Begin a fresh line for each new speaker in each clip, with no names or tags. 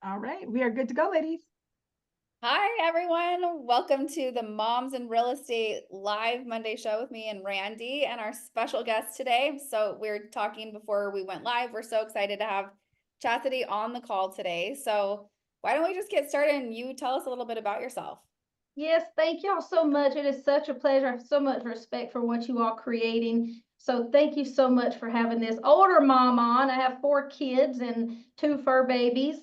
All right, we are good to go, ladies.
Hi, everyone. Welcome to the Moms in Real Estate live Monday show with me and Randy and our special guest today. So we're talking before we went live. We're so excited to have Chastity on the call today. So why don't we just get started and you tell us a little bit about yourself?
Yes, thank y'all so much. It is such a pleasure. I have so much respect for what you all creating. So thank you so much for having this older mom on. I have 4 kids and 2 fur babies.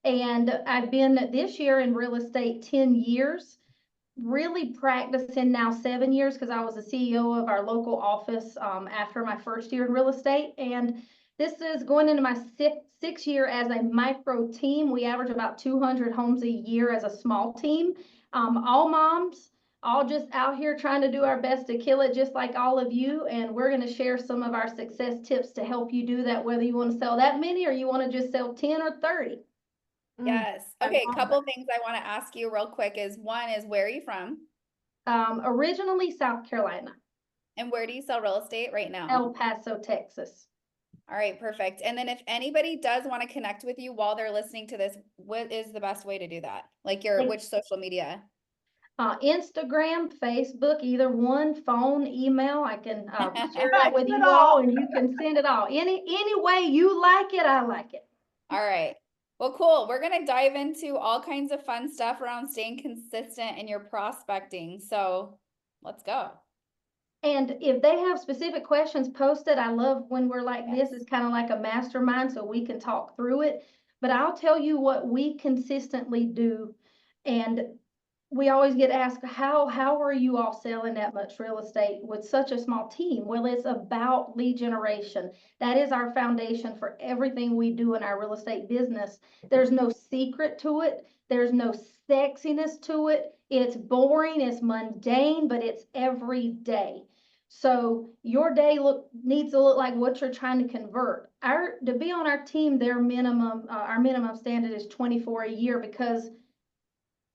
And I've been this year in real estate 10 years, really practicing now 7 years because I was the CEO of our local office after my first year in real estate. And this is going into my sixth year as a micro team. We average about 200 homes a year as a small team. All moms, all just out here trying to do our best to kill it, just like all of you. And we're going to share some of our success tips to help you do that, whether you want to sell that many or you want to just sell 10 or 30.
Yes.
I
Okay, a
love
couple
that.
things I want to ask you real quick is one is where are you from?
Originally South Carolina,
And where do you sell real estate right now?
El Paso, Texas.
All right, perfect. And then if anybody does want to connect with you while they're listening to this, what is the best way to do that? Like which social media?
Instagram, Facebook, either one, phone, email. I can share that with
Get it
you all,
all.
and you can send it all. Any way you like it, I like it.
All right. Well, cool. We're going to dive into all kinds of fun stuff around staying consistent in your prospecting. So let's go.
And if they have specific questions posted, I love when we're like this.
Yes.
It's kind of like a mastermind, so we can talk through it. But I'll tell you what we consistently do, and we always get asked, how are you all selling that much real estate with such a small team? Well, it's about lead generation. That is our foundation for everything we do in our real estate business. There's no secret to it. There's no sexiness to it. It's boring, it's mundane, but it's every day. So your day needs to look like what you're trying to convert. To be on our team, our minimum standard is 24 a year, because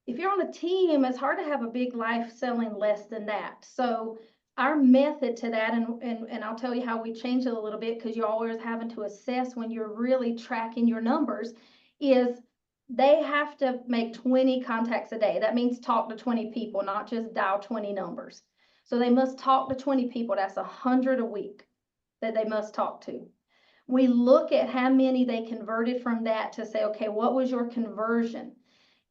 if you're on a team, it's hard to have a big life selling less than that. So our method to that, and I'll tell you how we change it a little bit, because you're always having to assess when you're really tracking your numbers, is they have to make 20 contacts a day. That means talk to 20 people, not just dial 20 numbers. So they must talk to 20 people. That's 100 a week that they must talk to. We look at how many they converted from that to say, okay, what was your conversion?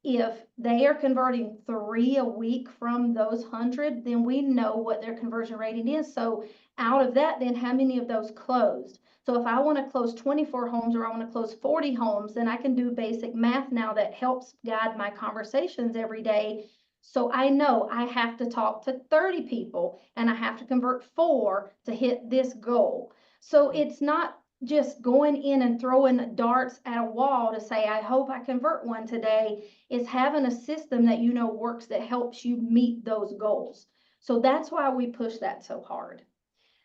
If they are converting 3 a week from those 100, then we know what their conversion rating is. So out of that, then how many of those closed? So if I want to close 24 homes or I want to close 40 homes, then I can do basic math now that helps guide my conversations every day. So I know I have to talk to 30 people and I have to convert 4 to hit this goal. So it's not just going in and throwing darts at a wall to say, I hope I convert one today. Is having a system that you know works, that helps you meet those goals. So that's why we push that so hard.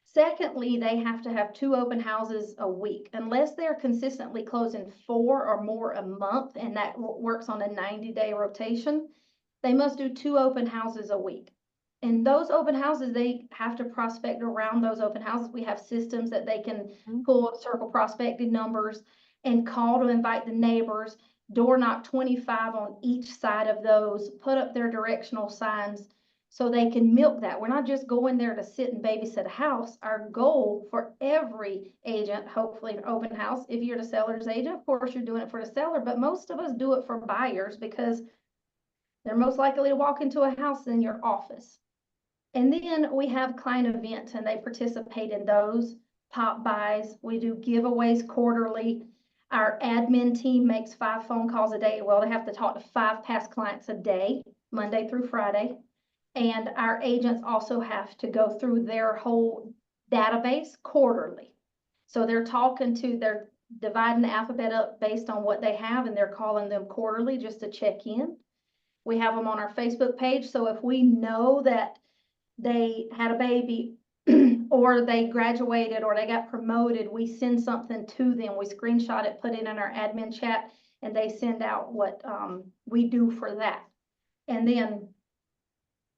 Secondly, they have to have 2 open houses a week, unless they're consistently closing 4 or more a month, and that works on a 90-day rotation. They must do 2 open houses a week. And those open houses, they have to prospect around those open houses. We have systems that they can pull up circle prospecting numbers and call to invite the neighbors, door knock 25 on each side of those, put up their directional signs so they can milk that. We're not just going there to sit and babysit a house. Our goal for every agent, hopefully open house, if you're the seller's agent, of course you're doing it for the seller, but most of us do it for buyers because they're most likely to walk into a house in your office. And then we have client events and they participate in those. Pop buys, we do giveaways quarterly. Our admin team makes 5 phone calls a day. Well, they have to talk to 5 past clients a day, Monday through Friday. And our agents also have to go through their whole database quarterly. So they're dividing the alphabet up based on what they have, and they're calling them quarterly just to check in. We have them on our Facebook page. So if we know that they had a baby or they graduated or they got promoted, we send something to them. We screenshot it, put it in our admin chat, and they send out what we do for that. And then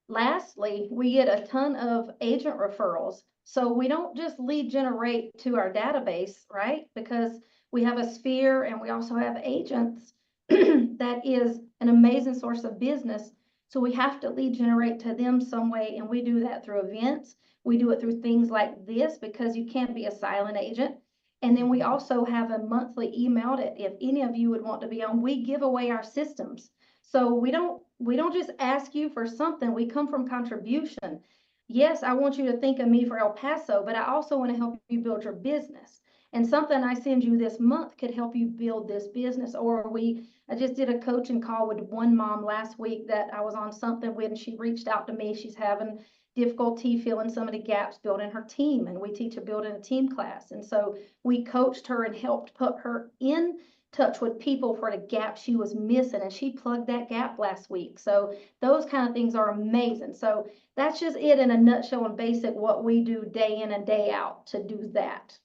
lastly, we get a ton of agent referrals. So we don't just lead generate to our database, right? Because we have a sphere and we also have agents that is an amazing source of business. So we have to lead generate to them some way. And we do that through events. We do it through things like this because you can't be a silent agent. And then we also have a monthly email that if any of you would want to be on, we give away our systems. So we don't just ask you for something. We come from contribution. Yes, I want you to think of me for El Paso, but I also want to help you build your business. And something I send you this month could help you build this business. I just did a coaching call with one mom last week that I was on something with, and she reached out to me. She's having difficulty filling some of the gaps building her team, and we teach her building a team class. And so we coached her and helped put her in touch with people for the gap she was missing, and she plugged that gap last week. So those kind of things are amazing. So that's just it in a nutshell and basic what we do day in and day out to do that.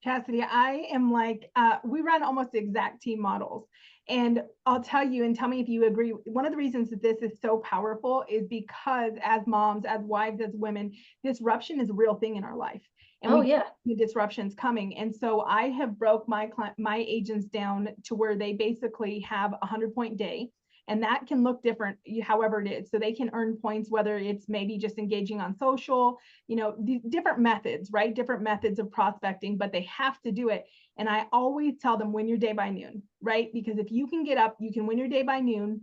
Chastity, I am like, we run almost the exact team models. And I'll tell you, and tell me if you agree, one of the reasons that this is so powerful is because as moms, as wives, as women, disruption is a real thing in our life. And
oh yeah,
the disruptions coming. And so I have broke my agents down to where they basically have a 100-point day. And that can look different, however it is. So they can earn points, whether it's maybe just engaging on social, different methods, right? Different methods of prospecting, but they have to do it. And I always tell them win your day by noon, right? Because if you can get up, you can win your day by noon.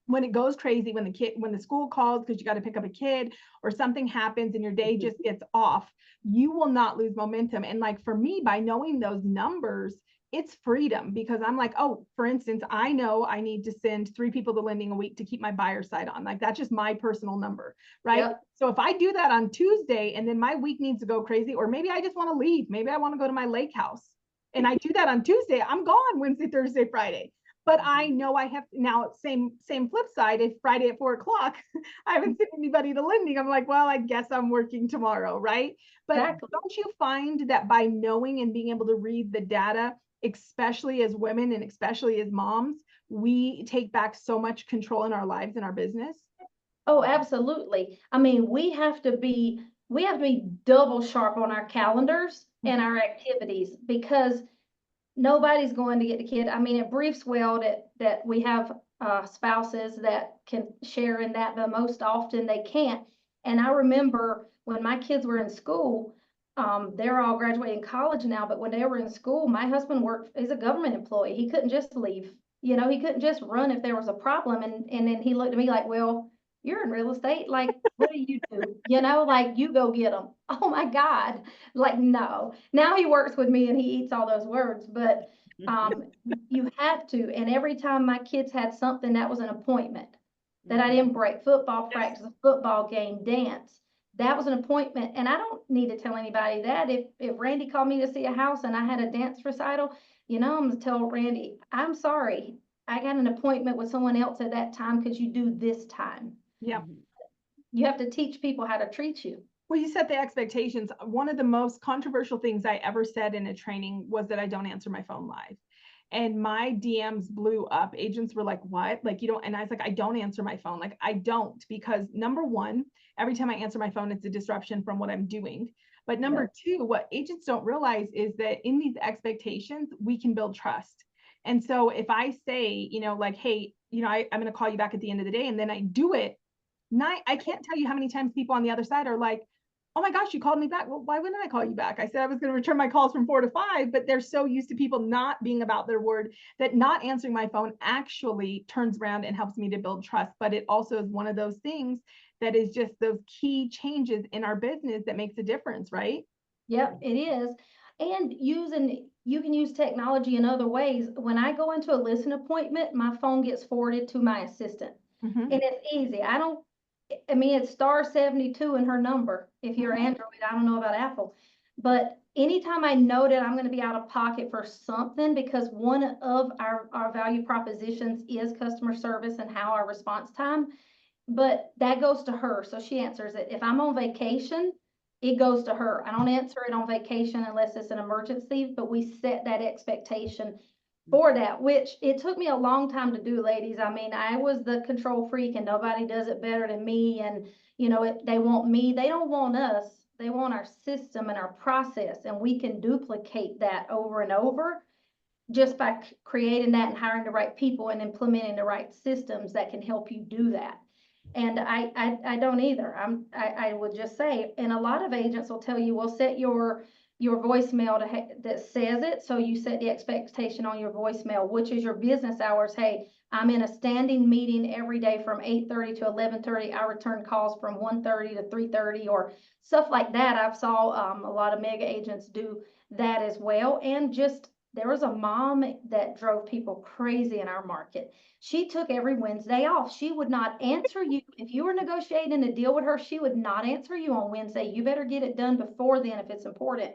When it goes crazy, when the school calls because you got to pick up a kid or something happens and your day just gets off, you will not lose momentum. And like for me, by knowing those numbers, it's freedom because I'm like, oh, for instance, I know I need to send 3 people to lending a week to keep my buyer side on. Like that's just my personal number, right?
yep.
So if I do that on Tuesday and then my week needs to go crazy, or maybe I just want to leave, maybe I want to go to my lake house and I do that on Tuesday, I'm gone Wednesday, Thursday, Friday. But I know I have now same flip side. If Friday at 4:00, I haven't sent anybody to lending, I'm like, well, I guess I'm working tomorrow, right? But
Exactly.
don't you find that by knowing and being able to read the data, especially as women and especially as moms, we take back so much control in our lives and our business?
Oh, absolutely. I mean, we have to be double sharp on our calendars and our activities because nobody's going to get the kid. I mean, it briefs well that we have spouses that can share in that, but most often they can't. And I remember when my kids were in school, they're all graduating college now, but when they were in school, my husband worked, he's a government employee. He couldn't just leave. He couldn't just run if there was a problem. And then he looked at me like, well, you're in real estate. Like, what do you do? Like you go get them. Oh my God. Like, no. Now he works with me and he eats all those words, but you have to. And every time my kids had something, that was an appointment that I didn't break. Football practice, a football game, dance. That was an appointment. And I don't need to tell anybody that. If Randi called me to see a house and I had a dance recital, I'm gonna tell Randi, I'm sorry. I got an appointment with someone else at that time. Could you do this time?
Yeah.
You have to teach people how to treat you.
Well, you set the expectations. One of the most controversial things I ever said in a training was that I don't answer my phone live. And my DMs blew up. Agents were like, what? Like, you don't, and I was like, I don't answer my phone. Like, I don't, because number one, every time I answer my phone, it's a disruption from what I'm doing. But number two, what agents don't realize is that in these expectations, we can build trust. And so if I say, like, hey, I'm going to call you back at the end of the day, and then I do it, I can't tell you how many times people on the other side are like, oh my gosh, you called me back. Well, why wouldn't I call you back? I said I was going to return my calls from 4 to 5, but they're so used to people not being about their word that not answering my phone actually turns around and helps me to build trust. But it also is one of those things that is just those key changes in our business that makes a difference, right?
Yep, it is. And you can use technology in other ways. When I go into a listing appointment, my phone gets forwarded to my assistant.
Mm-hmm.
And it's easy. I mean, it's star 72 in her number. If you're Android, I don't know about Apple. But anytime I know that I'm going to be out of pocket for something, because one of our value propositions is customer service and how our response time, but that goes to her. So she answers it. If I'm on vacation, it goes to her. I don't answer it on vacation unless it's an emergency, but we set that expectation for that, which it took me a long time to do, ladies. I mean, I was the control freak and nobody does it better than me. And, they want me, they don't want us. They want our system and our process, and we can duplicate that over and over. just by creating that and hiring the right people and implementing the right systems that can help you do that. And I don't either. I would just say, and a lot of agents will tell you, well, set your voicemail that says it. So you set the expectation on your voicemail, which is your business hours. Hey, I'm in a standing meeting every day from 8:30 to 11:30. I return calls from 1:30 to 3:30 or stuff like that. I've saw a lot of mega agents do that as well. And just there was a mom that drove people crazy in our market. She took every Wednesday off. She would not answer you. If you were negotiating a deal with her, she would not answer you on Wednesday. You better get it done before then if it's important.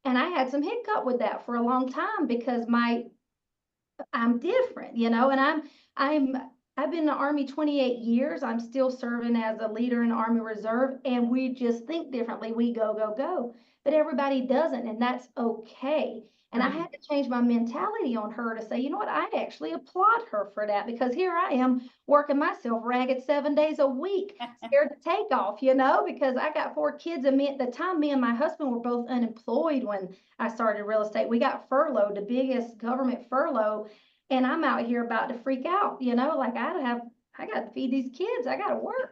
And I had some hiccup with that for a long time because I'm different, you know, and I've been in the Army 28 years. I'm still serving as a leader in the Army Reserve, and we just think differently. We go, go, go. But everybody doesn't, and that's okay. And I had to change my mentality on her to say, you know what, I actually applaud her for that because here I am working myself ragged 7 days a week, scared to take off, you know, because I got 4 kids. And at the time, me and my husband were both unemployed when I started real estate. We got furloughed, the biggest government furlough. And I'm out here about to freak out, you know, like I got to feed these kids. I got to work.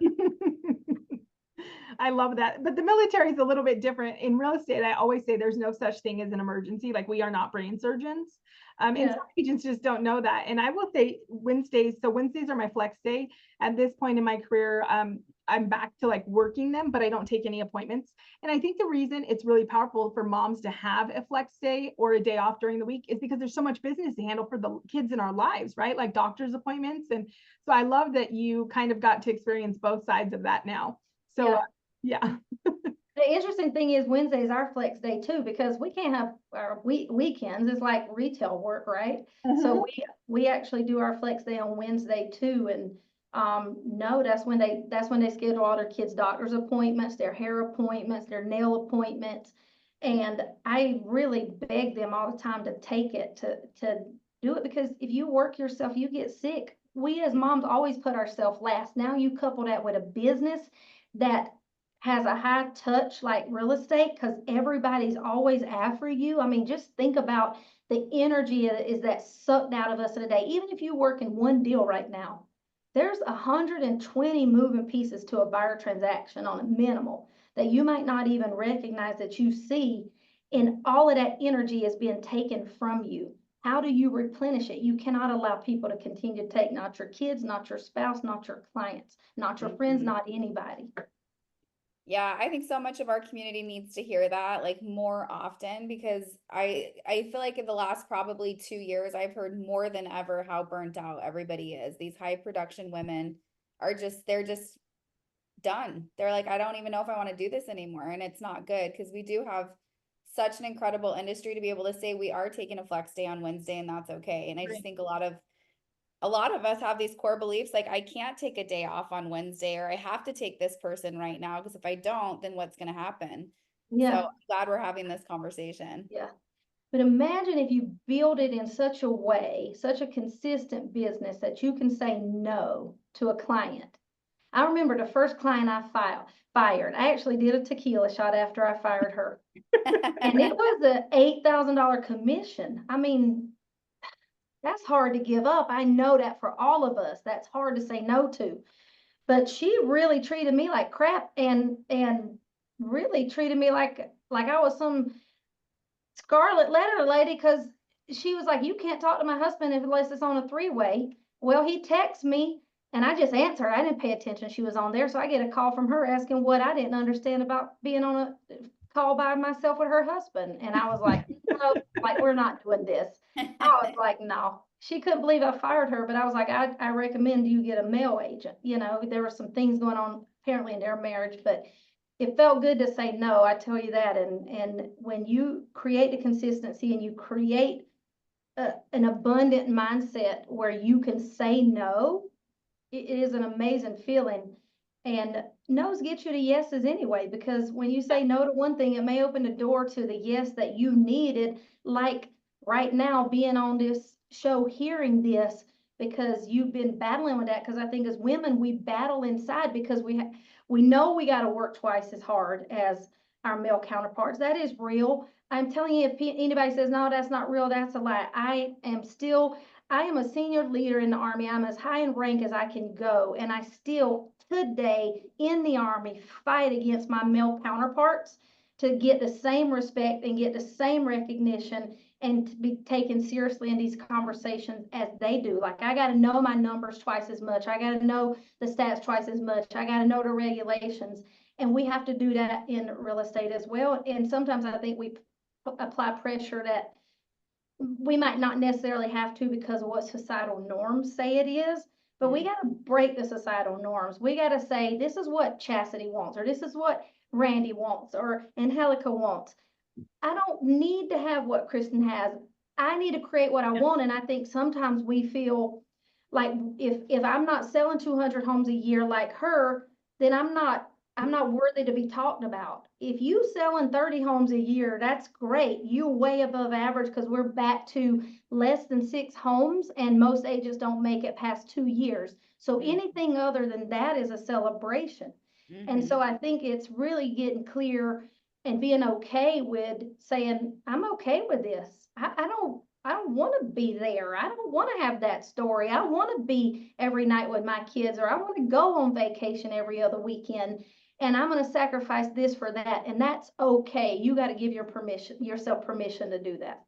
I love that. But the military is a little bit different. In real estate, I always say there's no such thing as an emergency. Like we are not brain surgeons. And some agents just don't know that. And I will say Wednesdays, so Wednesdays are my flex day. At this point in my career, I'm back to like working them, but I don't take any appointments. And I think the reason it's really powerful for moms to have a flex day or a day off during the week is because there's so much business to handle for the kids in our lives, right? Like doctor's appointments. And so I love that you kind of got to experience both sides of that now. So yeah.
The interesting thing is Wednesday is our flex day too, because we can't have our weekends. It's like retail work, right? So we actually do our flex day on Wednesday too. And no, that's when they schedule all their kids' doctor's appointments, their hair appointments, their nail appointments. And I really beg them all the time to take it, to do it, because if you work yourself, you get sick. We as moms always put ourselves last. Now you couple that with a business that has a high touch like real estate, because everybody's always after you. I mean, just think about the energy is that sucked out of us in a day. Even if you work in one deal right now, there's 120 moving pieces to a buyer transaction on a minimal that you might not even recognize that you see, and all of that energy is being taken from you. How do you replenish it? You cannot allow people to continue to take, not your kids, not your spouse, not your clients, not your friends, not anybody.
Yeah, I think so much of our community needs to hear that like more often, because I feel like in the last probably 2 years, I've heard more than ever how burnt out everybody is. These high production women are they're just done. They're like, I don't even know if I want to do this anymore. And it's not good, because we do have such an incredible industry to be able to say we are taking a flex day on Wednesday and that's okay. And I just think a lot of us have these core beliefs like, I can't take a day off on Wednesday, or I have to take this person right now, because if I don't, then what's going to happen? So I'm glad we're having this conversation.
Yeah. But imagine if you build it in such a way, such a consistent business, that you can say no to a client. I remember the first client I fired. I actually did a tequila shot after I fired her. And it was an $8,000 commission. I mean, that's hard to give up. I know that for all of us, that's hard to say no to. But she really treated me like crap, and really treated me like I was some scarlet letter lady, because she was like, you can't talk to my husband unless it's on a 3-way. Well, he texts me and I just answered. I didn't pay attention she was on there. So I get a call from her asking what I didn't understand about being on a call by myself with her husband. And I was like, no, like, we're not doing this. I was like, no. She couldn't believe I fired her, but I was like, I recommend you get a male agent. You know, there were some things going on apparently in their marriage, but it felt good to say no, I tell you that. And when you create the consistency and you create an abundant mindset where you can say no, it is an amazing feeling. And no's get you to yeses anyway, because when you say no to one thing, it may open the door to the yes that you needed. Like right now, being on this show, hearing this, because you've been battling with that. Because I think as women, we battle inside because we know we got to work twice as hard as our male counterparts. That is real. I'm telling you, if anybody says, no, that's not real, that's a lie. I am a senior leader in the Army. I'm as high in rank as I can go. And I still today in the Army fight against my male counterparts to get the same respect and get the same recognition and to be taken seriously in these conversations as they do. Like, I got to know my numbers twice as much. I got to know the stats twice as much. I got to know the regulations. And we have to do that in real estate as well. And sometimes I think we apply pressure that we might not necessarily have to because of what societal norms say it is, but we got to break the societal norms. We got to say, this is what Chasity wants, or this is what Randi wants, or Angelica wants. I don't need to have what Kristen has. I need to create what I want. And I think sometimes we feel like if I'm not selling 200 homes a year like her, then I'm not worthy to be talked about. If you selling 30 homes a year, that's great. You're way above average because we're back to less than 6 homes and most agents don't make it past 2 years. So anything other than that is a celebration. And so I think it's really getting clear and being okay with saying, I'm okay with this. I don't want to be there. I don't want to have that story. I want to be every night with my kids, or I want to go on vacation every other weekend. And I'm going to sacrifice this for that. And that's okay. You got to give yourself permission to do that.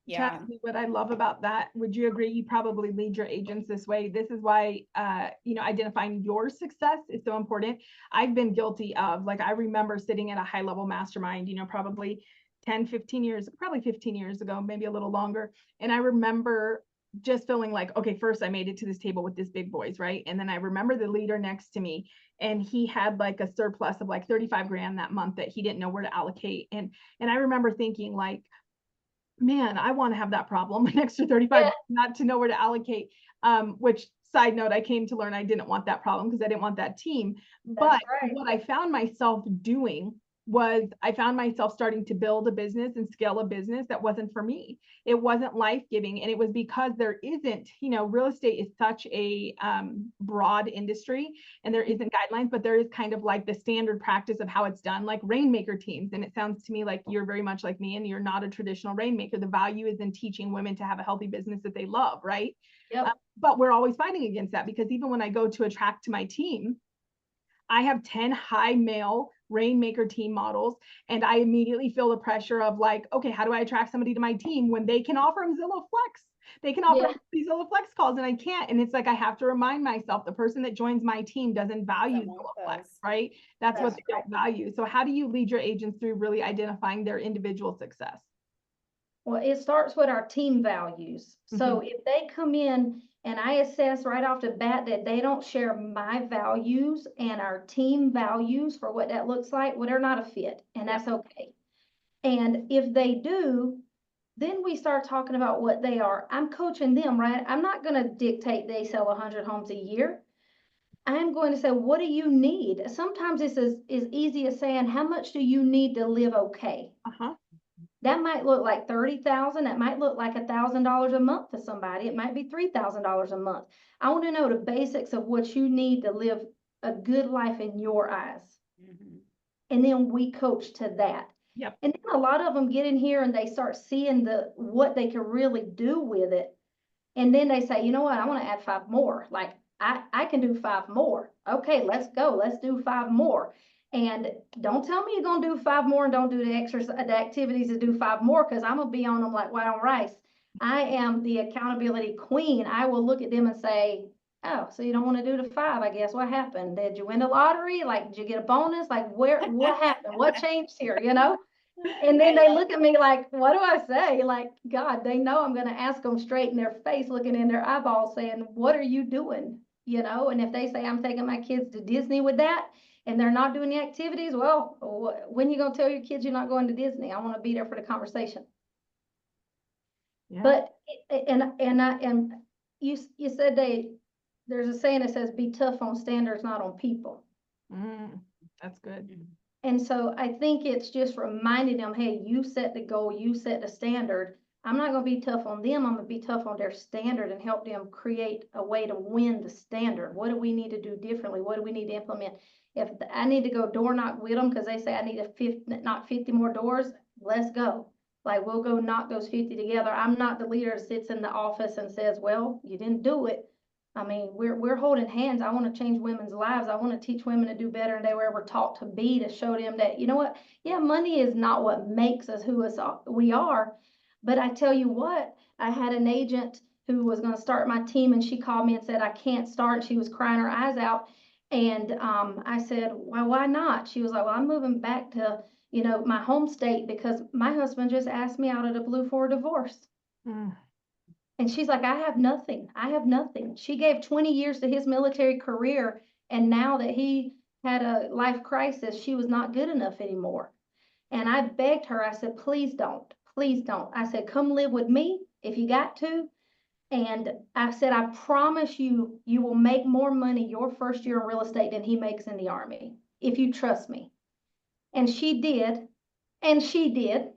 Yeah.
Chasity, what I love about that, would you agree? You probably lead your agents this way. This is why, identifying your success is so important. I've been guilty of, like, I remember sitting at a high level mastermind, probably 10, 15 years, probably 15 years ago, maybe a little longer. And I remember just feeling like, okay, first I made it to this table with this big boys, right? And then I remember the leader next to me, and he had like a surplus of like 35 grand that month that he didn't know where to allocate. And I remember thinking, like, man, I want to have that problem, an extra 35, not to know where to allocate. Which, side note, I came to learn I didn't want that problem because I didn't want that team. But what I found myself doing was I found myself starting to build a business and scale a business that wasn't for me. It wasn't life-giving. And it was because there isn't, real estate is such a broad industry and there isn't guidelines, but there is kind of like the standard practice of how it's done, like rainmaker teams. And it sounds to me like you're very much like me and you're not a traditional rainmaker. The value is in teaching women to have a healthy business that they love, right?
Yep.
But we're always fighting against that because even when I go to attract to my team, I have 10 high male rainmaker team models, and I immediately feel the pressure of like, okay, how do I attract somebody to my team when they can offer them Zillow Flex? They can offer these Zillow Flex calls and I can't. And it's like, I have to remind myself the person that joins my team doesn't value Zillow Flex, right? That's what they don't value. So how do you lead your agents through really identifying their individual success?
Well, it starts with our team values. So if they come in and I assess right off the bat that they don't share my values and our team values for what that looks like, well, they're not a fit, and that's okay. And if they do, then we start talking about what they are. I'm coaching them, right? I'm not going to dictate they sell 100 homes a year. I'm going to say, what do you need? Sometimes this is easy as saying, how much do you need to live okay? That might look like 30,000. That might look like $1,000 a month to somebody. It might be $3,000 a month. I want to know the basics of what you need to live a good life in your eyes. And then we coach to that. And then a lot of them get in here and they start seeing what they can really do with it. And then they say, you know what, I want to add 5 more. Like, I can do 5 more. Okay, let's go. Let's do 5 more. And don't tell me you're going to do 5 more and don't do the activities to do 5 more, because I'm going to be on them like white on rice. I am the accountability queen. I will look at them and say, oh, so you don't want to do the 5, I guess. What happened? Did you win the lottery? Like, did you get a bonus? Like, what happened? What changed here? And then they look at me like, what do I say? Like, God, they know I'm going to ask them straight in their face, looking in their eyeballs, saying, what are you doing? And if they say, I'm taking my kids to Disney with that, and they're not doing the activities, well, when you going to tell your kids you're not going to Disney? I want to be there for the conversation. But, and you said there's a saying that says, be tough on standards, not on people.
That's good.
And so I think it's just reminding them, hey, you set the goal, you set the standard. I'm not going to be tough on them. I'm going to be tough on their standard and help them create a way to win the standard. What do we need to do differently? What do we need to implement? If I need to go door knock with them because they say I need knock 50 more doors, let's go. Like, we'll go knock those 50 together. I'm not the leader that sits in the office and says, well, you didn't do it. I mean, we're holding hands. I want to change women's lives. I want to teach women to do better than they were ever taught to be, to show them that, you know what? Yeah, money is not what makes us who we are. But I tell you what, I had an agent who was going to start my team, and she called me and said, I can't start. She was crying her eyes out. And I said, well, why not? She was like, well, I'm moving back to, you know, my home state because my husband just asked me out of the blue for a divorce.
Mm.
And she's like, I have nothing. I have nothing. She gave 20 years to his military career. And now that he had a life crisis, she was not good enough anymore. And I begged her, I said, please don't, please don't. I said, come live with me if you got to. And I said, I promise you, you will make more money your first year in real estate than he makes in the Army, if you trust me. And she did. And she did.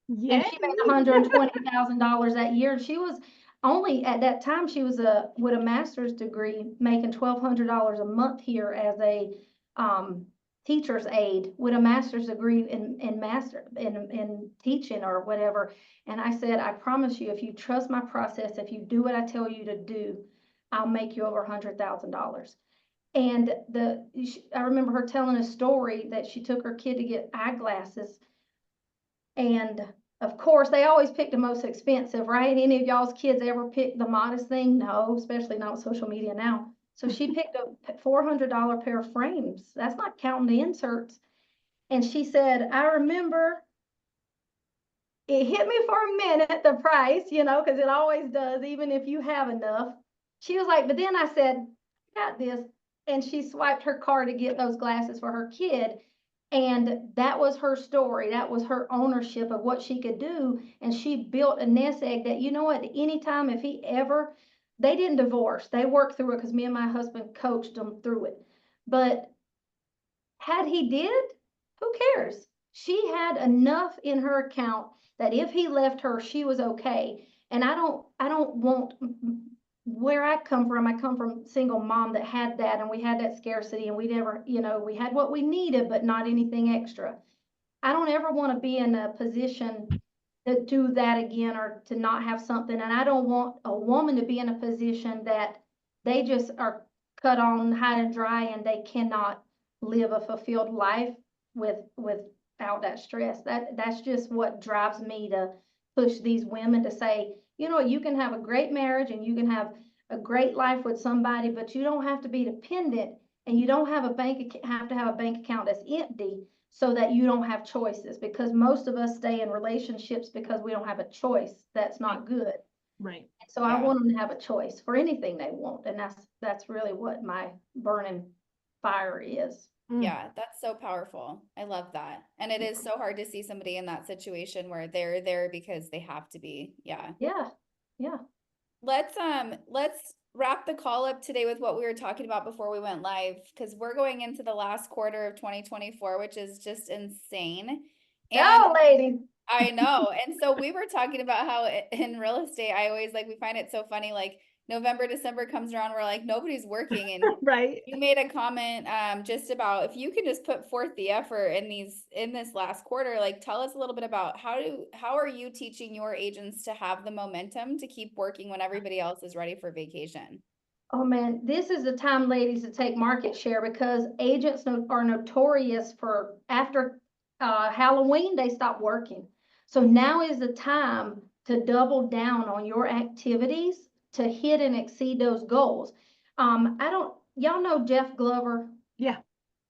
Yeah.
And she made $120,000 that year. She was only at that time, she was with a master's degree, making $1,200 a month here as a teacher's aide with a master's degree in teaching or whatever. And I said, I promise you, if you trust my process, if you do what I tell you to do, I'll make you over $100,000. And I remember her telling a story that she took her kid to get eyeglasses. And of course, they always pick the most expensive, right? Any of y'all's kids ever pick the modest thing? No, especially not with social media now. So she picked a $400 pair of frames. That's not counting the inserts. And she said, I remember it hit me for a minute, the price, you know, because it always does, even if you have enough. She was like, but then I said, I got this. And she swiped her card to get those glasses for her kid. And that was her story. That was her ownership of what she could do. And she built a nest egg that, you know what, anytime if he ever, they didn't divorce. They worked through it because me and my husband coached them through it. But had he did, who cares? She had enough in her account that if he left her, she was okay. And I don't want, where I come from a single mom that had that, and we had that scarcity, and we never, you know, we had what we needed, but not anything extra. I don't ever want to be in a position to do that again or to not have something. And I don't want a woman to be in a position that they just are cut on high and dry and they cannot live a fulfilled life without that stress. That's just what drives me to push these women to say, you know, you can have a great marriage and you can have a great life with somebody, but you don't have to be dependent, and you don't have to have a bank account that's empty so that you don't have choices, because most of us stay in relationships because we don't have a choice. That's not good.
Right.
So I want them to have a choice for anything they want. And that's really what my burning fire is.
Yeah, that's so powerful. I love that. And it is so hard to see somebody in that situation where they're there because they have to be. Yeah.
Yeah. Yeah.
Let's wrap the call up today with what we were talking about before we went live, because we're going into the last quarter of 2024, which is just insane.
Go, ladies.
I know. And so we were talking about how in real estate, I always we find it so funny, like November, December comes around, we're like, nobody's working. And
right.
you made a comment just about if you can just put forth the effort in this last quarter, like tell us a little bit about how are you teaching your agents to have the momentum to keep working when everybody else is ready for vacation?
Oh man, this is the time, ladies, to take market share, because agents are notorious for after Halloween, they stop working. So now is the time to double down on your activities to hit and exceed those goals. Y'all know Jeff Glover?
Yeah.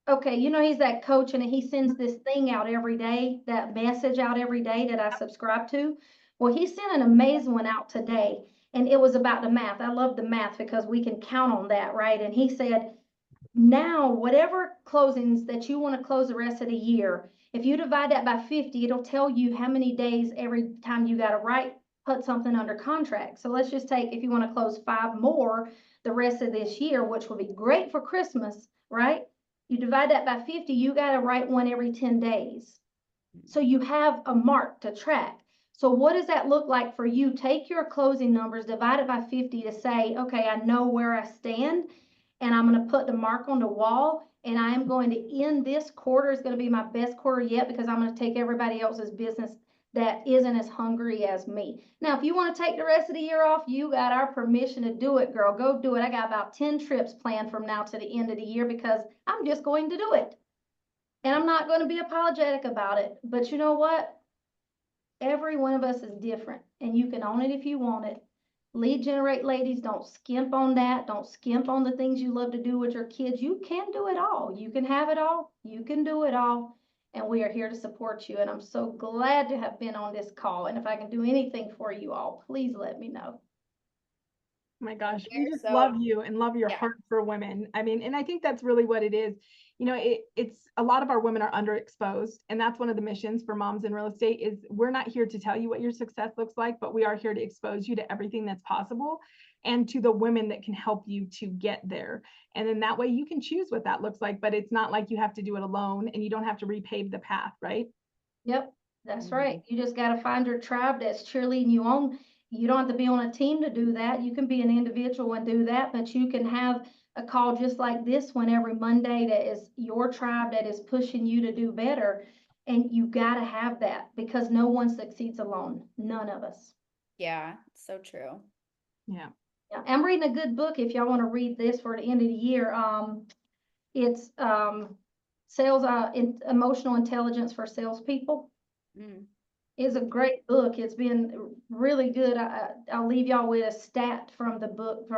Okay, you know, he's that coach, and he sends this thing out every day, that message out every day that I subscribe to. Well, he sent an amazing one out today, and it was about the math. I love the math because we can count on that, right? And he said, now, whatever closings that you want to close the rest of the year, if you divide that by 50, it'll tell you how many days every time you got to put something under contract. So let's just take, if you want to close 5 more the rest of this year, which will be great for Christmas, right? You divide that by 50, you got to write one every 10 days. So you have a mark to track. So what does that look like for you? Take your closing numbers, divide it by 50 to say, okay, I know where I stand. and I'm going to put the mark on the wall. And I am going to end this quarter is going to be my best quarter yet, because I'm going to take everybody else's business that isn't as hungry as me. Now, if you want to take the rest of the year off, you got our permission to do it, girl. Go do it. I got about 10 trips planned from now to the end of the year, because I'm just going to do it. And I'm not going to be apologetic about it. But you know what? Every one of us is different, and you can own it if you want it. Lead generate, ladies, don't skimp on that. Don't skimp on the things you love to do with your kids. You can do it all. You can have it all. You can do it all. And we are here to support you. And I'm so glad to have been on this call. And if I can do anything for you all, please let me know.
Oh my gosh, we
We're
just
so-
love you and love your
Yeah.
heart for women. I mean, and I think that's really what it is. You know, it's a lot of our women are underexposed, and that's one of the missions for Moms in Real Estate is we're not here to tell you what your success looks like, but we are here to expose you to everything that's possible and to the women that can help you to get there. And then that way you can choose what that looks like, but it's not like you have to do it alone and you don't have to repave the path, right?
Yep, that's right. You just got to find your tribe that's cheerleading you on. You don't have to be on a team to do that. You can be an individual and do that, but you can have a call just like this one every Monday that is your tribe that is pushing you to do better. And you got to have that, because no one succeeds alone. None of us.
Yeah, so true.
Yeah.
Yeah, I'm reading a good book if y'all want to read this for the end of the year. It's Sales Emotional Intelligence for Salespeople.
Mm.
Is a great book. It's been really good. I'll leave y'all with a stat from the book.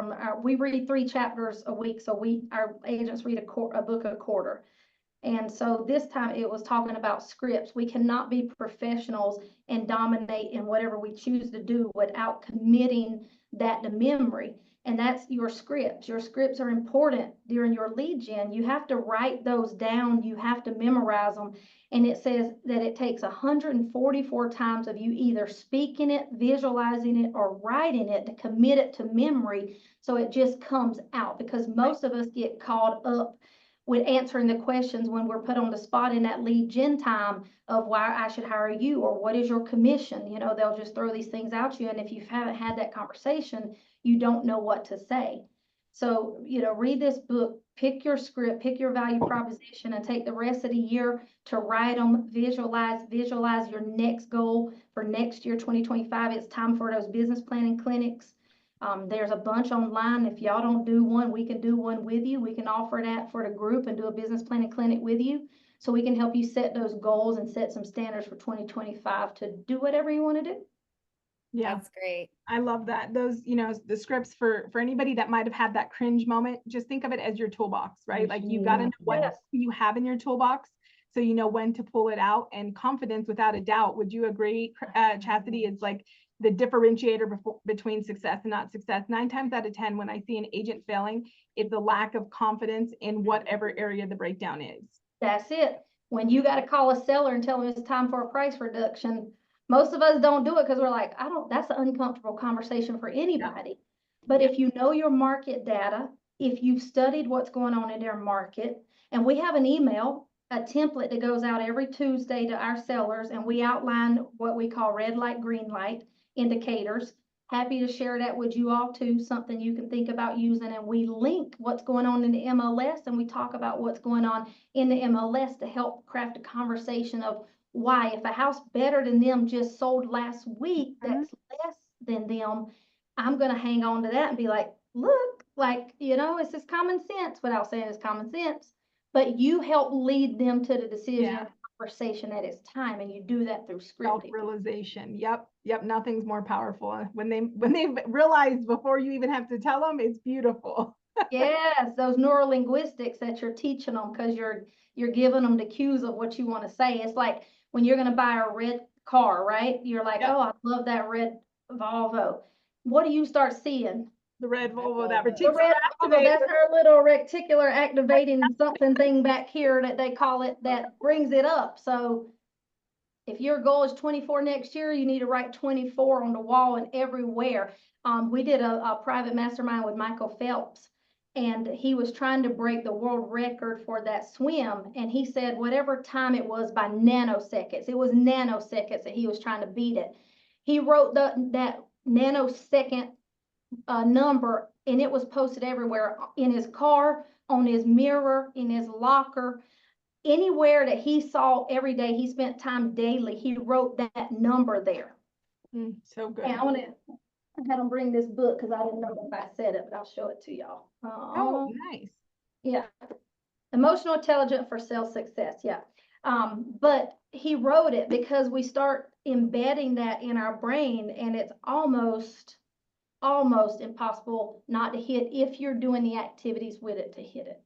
We read 3 chapters a week, so our agents read a book a quarter. And so this time it was talking about scripts. We cannot be professionals and dominate in whatever we choose to do without committing that to memory. And that's your scripts. Your scripts are important during your lead gen. You have to write those down. You have to memorize them. And it says that it takes 144 times of you either speaking it, visualizing it, or writing it to commit it to memory. So it just comes out, because most of us get caught up with answering the questions when we're put on the spot in that lead gen time of why I should hire you, or what is your commission? You know, they'll just throw these things out you. And if you haven't had that conversation, you don't know what to say. So, you know, read this book, pick your script, pick your value proposition, and take the rest of the year to write them, visualize your next goal for next year, 2025. It's time for those business planning clinics. There's a bunch online. If y'all don't do one, we can do one with you. We can offer that for the group and do a business planning clinic with you. So we can help you set those goals and set some standards for 2025 to do whatever you want to do.
Yeah.
That's great.
I love that. Those, you know, the scripts for anybody that might have had that cringe moment, just think of it as your toolbox, right? Like you got to know what you have in your toolbox so you know when to pull it out. And confidence, without a doubt, would you agree, Chastity, is like the differentiator between success and not success. 9 times out of 10, when I see an agent failing, it's a lack of confidence in whatever area the breakdown is.
That's it. When you got to call a seller and tell them it's time for a price reduction, most of us don't do it because we're like, that's an uncomfortable conversation for anybody. Yeah. But if you know your market data, if you've studied what's going on in their market, and we have an email, a template that goes out every Tuesday to our sellers, and we outline what we call red light, green light indicators. Happy to share that with you all too, something you can think about using. And we link what's going on in the MLS, and we talk about what's going on in the MLS to help craft a conversation of why, if a house better than them just sold last week, that's less than them, I'm going to hang on to that and be like, look, like, you know, it's just common sense without saying it's common sense. But you help lead them to the decision and conversation that it's time, and you do that through scripting.
Self-realization. Yep. Nothing's more powerful. When they realize before you even have to tell them, it's beautiful.
Yes, those neurolinguistics that you're teaching them, because you're giving them the cues of what you want to say. It's like when you're going to buy a red car, right? You're like, oh, I love that red Volvo. What do you start seeing?
The red Volvo, that
reticular activator. That's her little reticular activating something thing back here that they call it, that brings it up. So if your goal is 24 next year, you need to write 24 on the wall and everywhere. We did a private mastermind with Michael Phelps, and he was trying to break the world record for that swim. And he said whatever time it was by nanoseconds, it was nanoseconds that he was trying to beat it. He wrote that nanosecond number and it was posted everywhere, in his car, on his mirror, in his locker. Anywhere that he saw every day, he spent time daily, he wrote that number there.
So good.
And I had him bring this book because I didn't know if I said it, but I'll show it to y'all.
Oh, nice.
Yeah. Emotional intelligence for self-success. Yeah. But he wrote it because we start embedding that in our brain, and it's almost impossible not to hit if you're doing the activities with it to hit it.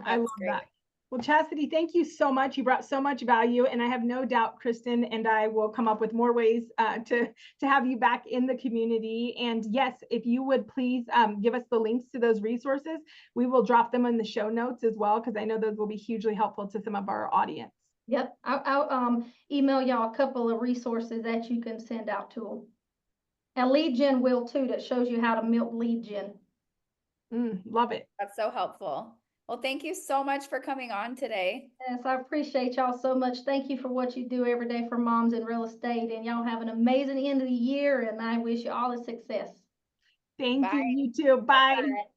I love that. Well, Chasity, thank you so much. You brought so much value, and I have no doubt Kristen and I will come up with more ways to have you back in the community. And yes, if you would please give us the links to those resources, we will drop them in the show notes as well, because I know those will be hugely helpful to some of our audience.
Yep, I'll email y'all a couple of resources that you can send out to them. And lead gen will too, that shows you how to milk lead gen.
Love it.
That's so helpful. Well, thank you so much for coming on today.
Yes, I appreciate y'all so much. Thank you for what you do every day for moms in real estate, and y'all have an amazing end of the year, and I wish you all the success.
Thank you, you too. Bye.
Bye.